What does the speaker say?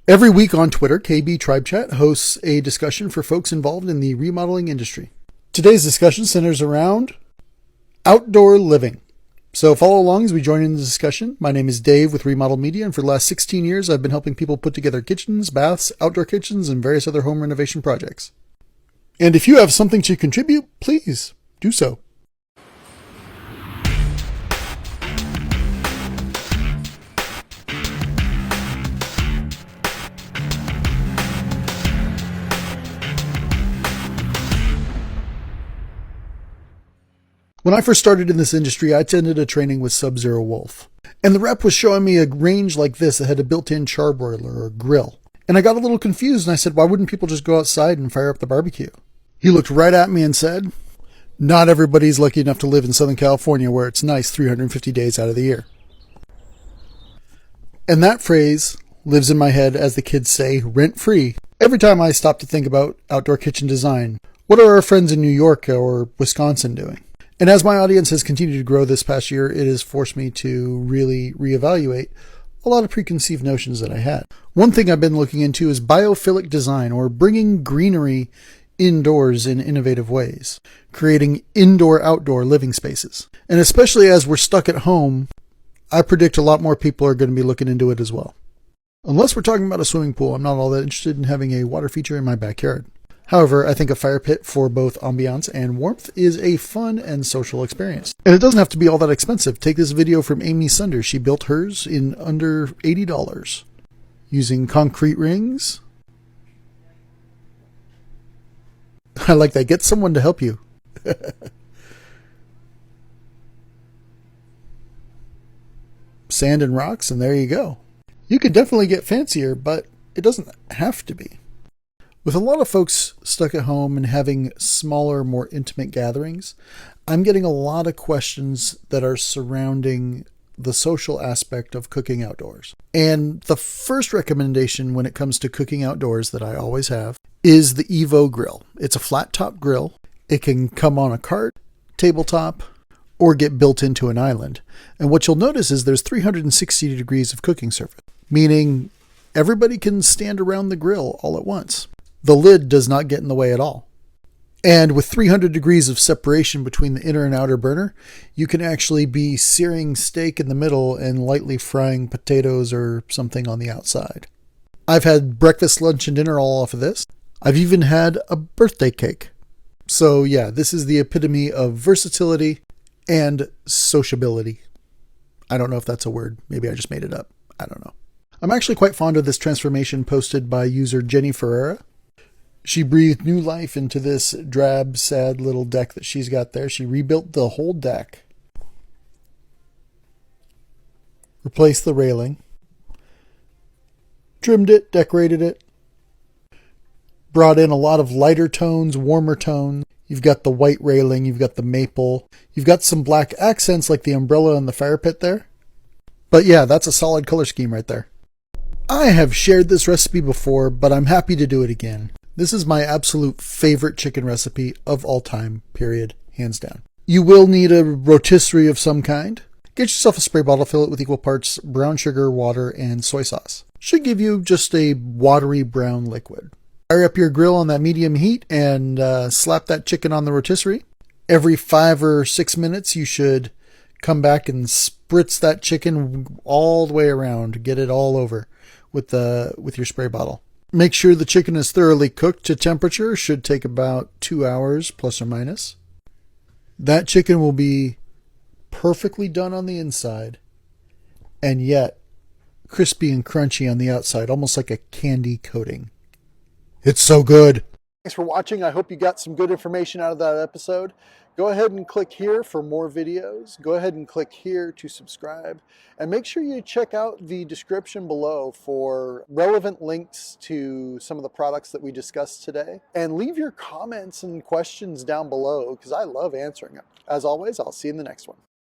Every week on Twitter, KBTribeChat hosts a discussion for folks involved in the remodeling industry. Today's discussion centers around outdoor living. So follow along as we join in the discussion. My name is Dave with Remodel Media, and for the last 16 years, I've been helping people put together kitchens, baths, outdoor kitchens, and various other home renovation projects. And if you have something to contribute, please do so. When I first started in this industry, I attended a training with Sub-Zero Wolf. And the rep was showing me a range like this that had a built-in charbroiler or grill. And I got a little confused and I said, why wouldn't people just go outside and fire up the barbecue? He looked right at me and said, not everybody's lucky enough to live in Southern California where it's nice 350 days out of the year. And that phrase lives in my head, as the kids say, rent-free, every time I stop to think about outdoor kitchen design. What are our friends in New York or Wisconsin doing? And as my audience has continued to grow this past year, it has forced me to really reevaluate a lot of preconceived notions that I had. One thing I've been looking into is biophilic design, or bringing greenery indoors in innovative ways, creating indoor-outdoor living spaces. And especially as we're stuck at home, I predict a lot more people are going to be looking into it as well. Unless we're talking about a swimming pool, I'm not all that interested in having a water feature in my backyard. However, I think a fire pit for both ambiance and warmth is a fun and social experience. And it doesn't have to be all that expensive. Take this video from Amy Sunder. She built hers in under $80 using concrete rings. I like that. Get someone to help you. Sand and rocks, and there you go. You could definitely get fancier, but it doesn't have to be. With a lot of folks stuck at home and having smaller, more intimate gatherings, I'm getting a lot of questions that are surrounding the social aspect of cooking outdoors. And the first recommendation when it comes to cooking outdoors that I always have is the Evo grill. It's a flat top grill. It can come on a cart, tabletop, or get built into an island. And what you'll notice is there's 360 degrees of cooking surface, meaning everybody can stand around the grill all at once. The lid does not get in the way at all. And with 300 degrees of separation between the inner and outer burner, you can actually be searing steak in the middle and lightly frying potatoes or something on the outside. I've had breakfast, lunch, and dinner all off of this. I've even had a birthday cake. So yeah, this is the epitome of versatility and sociability. I don't know if that's a word. Maybe I just made it up. I don't know. I'm actually quite fond of this transformation posted by user Jenny Ferreira. She breathed new life into this drab, sad little deck that she's got there. She rebuilt the whole deck, replaced the railing, trimmed it, decorated it, brought in a lot of lighter tones, warmer tones. You've got the white railing, you've got the maple, you've got some black accents like the umbrella and the fire pit there. But yeah, that's a solid color scheme right there. I have shared this recipe before, but I'm happy to do it again. This is my absolute favorite chicken recipe of all time, period, hands down. You will need a rotisserie of some kind. Get yourself a spray bottle, fill it with equal parts brown sugar, water, and soy sauce. Should give you just a watery brown liquid. Fire up your grill on that medium heat and slap that chicken on the rotisserie. Every 5 or 6 minutes, you should come back and spritz that chicken all the way around. Get it all over with your spray bottle. Make sure the chicken is thoroughly cooked to temperature. Should take about 2 hours, plus or minus. That chicken will be perfectly done on the inside, and yet crispy and crunchy on the outside, almost like a candy coating. It's so good. Thanks for watching. I hope you got some good information out of that episode. Go ahead and click here for more videos. Go ahead and click here to subscribe. And make sure you check out the description below for relevant links to some of the products that we discussed today. And leave your comments and questions down below because I love answering them. As always, I'll see you in the next one.